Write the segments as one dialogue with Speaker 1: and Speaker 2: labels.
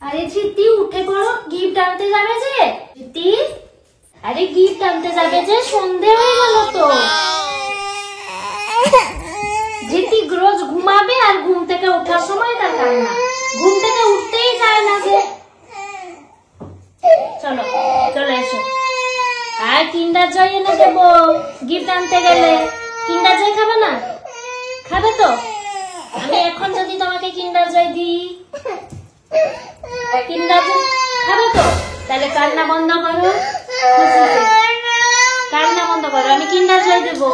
Speaker 1: আরে জিতি উঠে পড়ো, গিফট আনতে যাবে যে। জিতি, আরে গিফট আনতে যাবে যে, সন্ধে হয়ে গেল তো। জিতি রোজ ঘুমাবে আর ঘুম থেকে ওঠার সময় তার কান্না, ঘুম থেকে উঠতেই চায় না যে। চলো চলে এসো। আর কিন্ডার জয় এনে দেবো গিফট আনতে গেলে। কিন্ডার জয় খাবে না? খাবে তো? আমি এখন যদি তোমাকে কিন্ডার জয় দিই, কিন্ডার জয় খাবে তো? তাহলে কান্না বন্ধ করো, কান্না বন্ধ করো, আমি কিন্ডার জয় দেবো।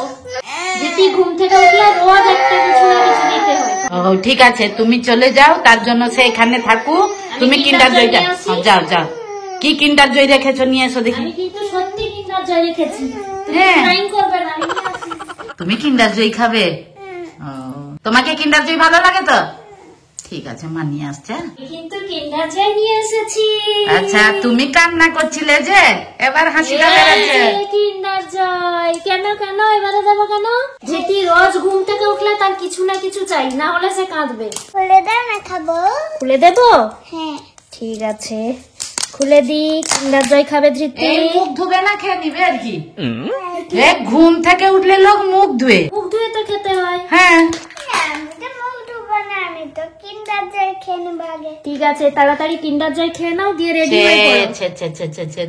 Speaker 1: জিতি ঘুম থেকে উঠলে রোজ একটা কিছু না কিছু দিতে হয়।
Speaker 2: ও ঠিক আছে, তুমি চলে যাও, তার জন্য সে এখানে থাকু। তুমি কিন্ডার জয়টা যাও যাও। কি কিন্ডার জয় রেখেছো নিয়ে এসো দেখি।
Speaker 1: আমি কিন্তু সত্যি কিন্ডার জয় রেখেছি, করবে না।
Speaker 2: তুমি কিন্ডার জয় খাবে? তোমাকে কিন্ডার জয় ভালো লাগে তো? ঠিক আছে, মা নিয়ে আসছে।
Speaker 1: কিন্তু কিন্ডার জয় নিয়ে এসেছি।
Speaker 2: আচ্ছা, তুমি কান্না করছিলে যে, এবার হাসিটা বেরোচ্ছে।
Speaker 1: কিন্ডার জয় কেন কেন এবারে যাবো কেন? যেটি রোজ ঘুম থেকে উঠলে তার কিছু না কিছু চাই, না হলে সে কাঁদবে। খুলে দাও না, খাবো। খুলে দেবো? হ্যাঁ ঠিক আছে, খুলে দি। কিন্ডার জয় খাবে ধৃতি।
Speaker 2: মুখ ধুবে না, খেয়ে নিবে আর কি। ঘুম থেকে উঠলে লোক মুখ ধুয়ে,
Speaker 1: মুখ ধুয়ে তো খেতে হয়।
Speaker 2: হ্যাঁ
Speaker 1: ঠিক আছে, তাড়াতাড়ি কিন্ডার জয় খেয়ে নাও, দিয়ে রেডি হয়ে পড়ো।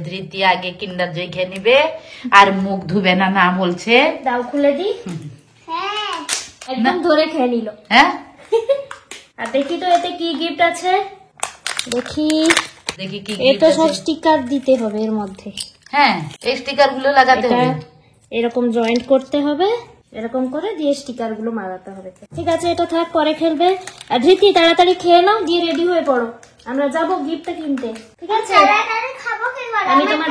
Speaker 2: ধৃতি আগে কিন্ডার জয় খেয়ে নিবে আর মুখ ধুবে না, না বলছে।
Speaker 1: দাও খুলে দি। হ্যাঁ একদম ধরে খেয়ে নিল।
Speaker 2: হ্যাঁ
Speaker 1: আর দেখি তো এতে কি গিফট আছে। দেখি
Speaker 2: দেখি কি
Speaker 1: এটা সব স্টিকার দিতে হবে এর মধ্যে।
Speaker 2: হ্যাঁ, এই স্টিকার গুলো লাগাতে হবে,
Speaker 1: এরকম জয়েন্ট করতে হবে, এরকম করে দিয়ে স্টিকার গুলো মারাতে হবে। ঠিক আছে, এটা থাক, পরে খেলবে। আর ধৃতি তাড়াতাড়ি খেয়ে নাও, দিয়ে রেডি হয়ে পড়ো, আমরা যাবো গিফটটা কিনতে। ঠিক আছে, আমি তোমার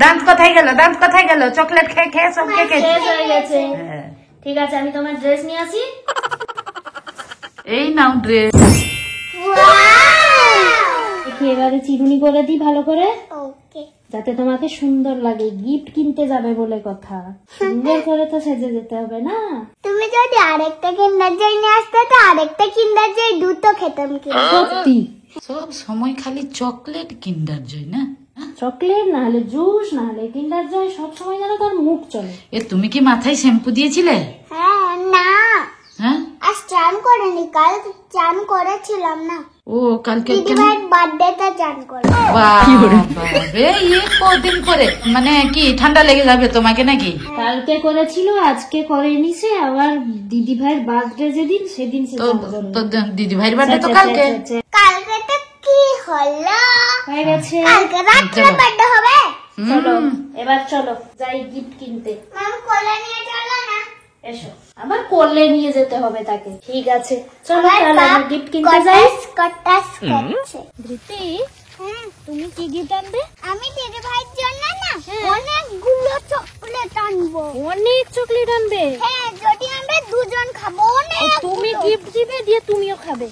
Speaker 2: দাঁত কোথায় গেল, দাঁত কোথায় গেল? চকলেট খেয়ে খেয়ে সব শেষ
Speaker 1: হয়ে গেছে। ঠিক আছে, আমি তোমার ড্রেস নিয়ে আসি।
Speaker 2: এই নাও ড্রেস।
Speaker 1: দেখি এবারে চিরুনি করে দিই ভালো করে, যাতে তোমাকে সুন্দর লাগে। গিফট কিনতে যাবে বলে কথা, সুন্দর করে তো সেজে যেতে হবে না।
Speaker 3: তুমি যদি আরেকটা কিন্ডার জয় নিয়ে আসতে তো আরেকটা কিন্ডার জয় দুটো খেতাম।
Speaker 1: সত্যি
Speaker 2: সব সময় খালি চকলেট কিন্ডার জয় না?
Speaker 1: চকলেট না হলে জুস, না হলে কিন্ডার জয়, সব সময় যেন তার মুখ চলে।
Speaker 2: তুমি কি মাথায় শ্যাম্পু দিয়েছিলে?
Speaker 3: হ্যাঁ না,
Speaker 2: হ্যাঁ
Speaker 3: আজ চান করিনি, কাল চান করেছিলাম না।
Speaker 2: ও কালকে
Speaker 3: দিদিভাইয়ের বার্থডেতে চান করে।
Speaker 2: কদিন পরে, মানে কি ঠান্ডা লেগে যাবে তোমাকে নাকি?
Speaker 1: কালকে করেছিল, আজকে করেনি সে। আবার দিদি ভাইয়ের বার্থডে যেদিন, সেদিন সে
Speaker 2: দিদি ভাইয়ের বার্থডে তো কালকে।
Speaker 3: কালকে তো কি হলো
Speaker 1: হয়ে গেছে,
Speaker 3: কালকে রাত্রে বার্থডে হবে।
Speaker 1: চলো এবার চলো যাই গিফট কিনতে।
Speaker 3: মাম কোলে নিয়ে চলো না।
Speaker 1: এসো, আবার কোলে নিয়ে যেতে হবে তাকে। ঠিক আছে চলো তাহলে আমরা গিফট কিনতে যাই। ধৃতি, তুমি কি গিফট আনবে?
Speaker 3: আমি দিদি ভাইয়ের জন্য না অনেকগুলো চকলেট আনবো।
Speaker 1: অনেক চকলেট আনবে?
Speaker 3: হ্যাঁ, যদি আমরা দুজন খাবো।
Speaker 1: তুমি গিফট দিবে, দিয়ে তুমিও খাবে।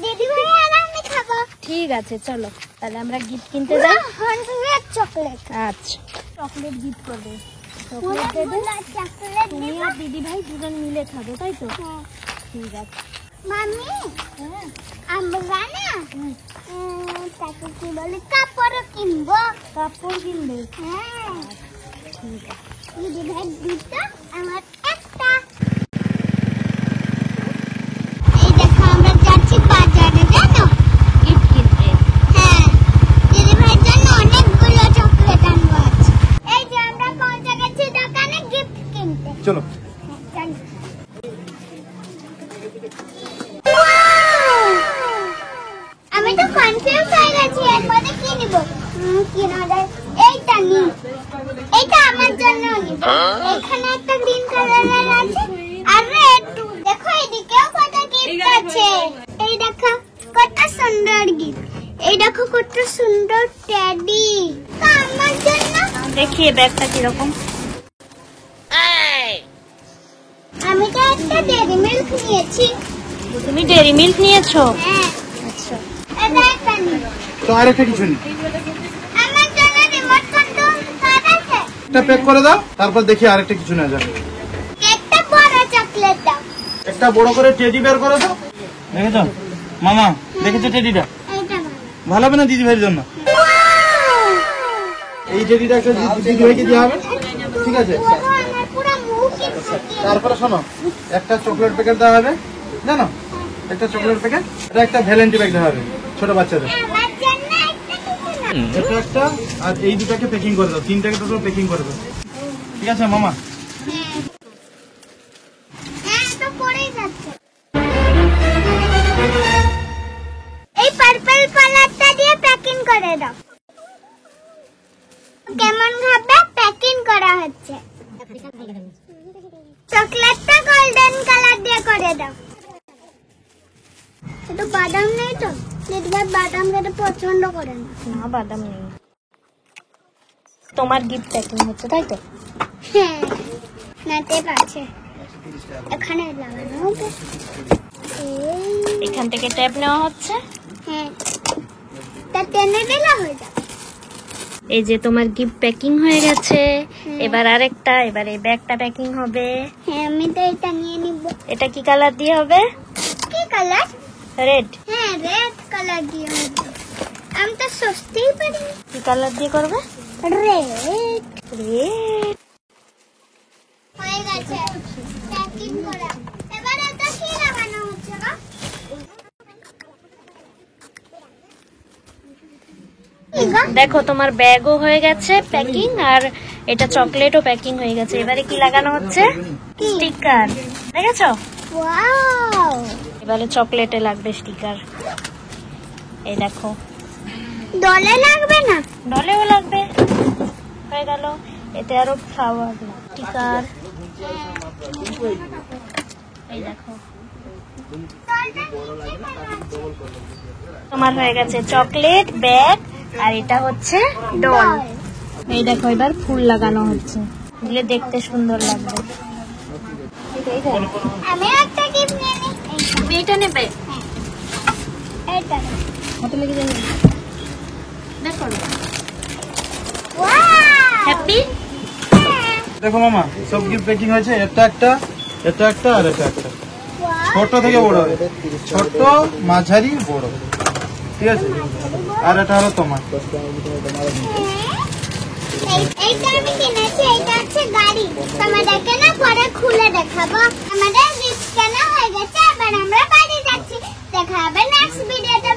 Speaker 3: দিদি ভাই আর আমি খাবো।
Speaker 1: ঠিক আছে চলো তাহলে আমরা গিফট কিনতে যাই।
Speaker 3: 100 চকলেট।
Speaker 1: আচ্ছা, চকলেট গিফট করবে। চকলেট দেবে, তুমি আর দিদি ভাই দুজন মিলে খাবে, তাই তো? ঠিক আছে
Speaker 3: মামি, আমরা না তাকে কি বলে কাপড় কিনবো।
Speaker 1: কাপড় কিনবে?
Speaker 3: হ্যাঁ
Speaker 1: ঠিক আছে।
Speaker 3: দিদি ভাই দুটো, আমার একটা। এই দেখো আমরা যাচ্ছি বাজারে, জানো,
Speaker 1: গিফট কিনতে।
Speaker 3: হ্যাঁ, দিদি ভাইয়ের জন্য অনেকগুলো চকলেট আনবো। এই যে আমরা পৌঁছে গেছি দোকানে গিফট কিনতে।
Speaker 4: চলো।
Speaker 3: আমি তো কনফিউজ হয়ে গেছি, এরপরে কি নিব। কি না যায়, এইটা নি, এইটা আমার জন্য নিব। এখানে একটা গ্রিন কালারের আছে আর রেড। দেখো এদিকেও কত গিফট আছে। এই দেখো কত সুন্দর গিফট। এই দেখো কত সুন্দর টেডি আমার জন্য।
Speaker 1: দেখিয়ে ব্যাগটা কিরকম।
Speaker 3: আমি তো একটা ডেয়ারি মিল্ক নিয়েছি।
Speaker 1: তুমি ডেয়ারি মিল্ক নিয়েছো?
Speaker 3: হ্যাঁ।
Speaker 1: আচ্ছা,
Speaker 3: এটা একটা নি।
Speaker 4: তো আরেকটা কিছু নেই,
Speaker 3: আমার জন্য রিমোট কন্ট্রোল কার আছে?
Speaker 4: এটা প্যাক করে দাও, তারপর দেখি আরেকটা কিছু নেওয়া যাবে।
Speaker 3: একটা বড় চকলেট দাও।
Speaker 4: একটা বড় করে টেডি বের করে দাও। দেখেছো মামা, দেখেছো টেডিটা? ভালো হবে না দিদি ভাইয়ের জন্য? এই টেডিটা একটা দিদি ভাইকে দেওয়া হবে, ঠিক আছে?
Speaker 3: আমার পুরো মুখে থাকে।
Speaker 4: তারপরে শোনো, একটা চকলেট প্যাকেট দেওয়া হবে, জানো? একটা চকলেট প্যাকেট, এটা একটা ভ্যালেন্টি ব্যাগ দেওয়া হবে ছোট বাচ্চাদের।
Speaker 3: আমার জন্য একটা কিছু না।
Speaker 4: এটা একটা, আর এই দুটাকে প্যাকিং করে দাও, তিনটাকে তো প্যাকিং করে দাও, ঠিক আছে মামা?
Speaker 3: হ্যাঁ, তো পড়েই যাচ্ছে। এই পার্পল কালারটা দিয়ে প্যাকিং করে দাও। কেমন ভাবে প্যাকিং করা হচ্ছে? চকলেটটা গোল্ডেন কালার দিয়ে করে দাও। এটা বাদাম নেই তো? দিদিভাই বাদাম খেতে পছন্দ করে না।
Speaker 1: না, বাদাম নেই। তোমার গিফট প্যাকিং হচ্ছে, তাই তো?
Speaker 3: হ্যাঁ, না টেপ আছে, এখানে লাগানো হবে।
Speaker 1: এখান থেকে ট্যাপ নেওয়া হচ্ছে।
Speaker 3: হ্যাঁ, তা টেনে দিলে হয়ে যাবে।
Speaker 1: এই যে তোমার গিফট প্যাকিং হয়ে গেছে। এবার আরেকটা, এবার এই ব্যাগটা প্যাকিং হবে।
Speaker 3: হ্যাঁ, আমি তো এটা নিয়ে নিব।
Speaker 1: এটা কি কালার দিয়ে হবে?
Speaker 3: কি কালার?
Speaker 1: রেড।
Speaker 3: হ্যাঁ, রেড কালার দিয়ে হবে। আমি তো সস্তেই পারি।
Speaker 1: কি কালার দিয়ে করবে?
Speaker 3: রেড।
Speaker 1: রেড।
Speaker 3: হয়ে গেছে প্যাকিং করা। এবার এটা কি লাগানো হচ্ছে গো? কি গো?
Speaker 1: দেখো তোমার ব্যাগও হয়ে গেছে প্যাকিং, আর এটা চকলেটও প্যাকিং হয়ে গেছে। এবারে কি লাগানো হচ্ছে?
Speaker 3: কি?
Speaker 1: স্টিকার। দেখেছো?
Speaker 3: ওয়াও!
Speaker 1: এবারে চকলেটে লাগবে স্টিকার। এই দেখো,
Speaker 3: দলে লাগবে না?
Speaker 1: ডলেও লাগবে। হয়ে গেল। এতে আরো ফ্লাওয়ার স্টিকার। এই দেখো, তোমার হয়ে গেছে চকলেট, ব্যাগ, আর এটা হচ্ছে ডল। এই দেখো, এবার ফুল লাগানো হচ্ছে, দিলে দেখতে সুন্দর লাগবে।
Speaker 3: আমি একটা গিফট নিয়ে নিই।
Speaker 1: তুমি এটা নেবে?
Speaker 3: এইটা।
Speaker 1: হাতে লেগে যাবে। দেখো,
Speaker 3: ওয়াও!
Speaker 1: হ্যাপি।
Speaker 4: দেখো মামা, সব গিফট প্যাকিং হয়েছে। এটা একটা, এটা একটা, আর এটা একটা।
Speaker 3: ওয়াও!
Speaker 4: ছোট থেকে বড়, ছোট, মাঝারি, বড়, ঠিক আছে? আর এটা হলো তোমার।
Speaker 3: এইটা আমি কিনেছি, এইটা হচ্ছে গাড়ি। তোমাদেরকে না পরে খুলে দেখাবো। আমাদের গিফট কেনা হয়ে গেছে, এবার আমরা বাড়ি যাচ্ছি। দেখা হবে নেক্সট ভিডিওতে।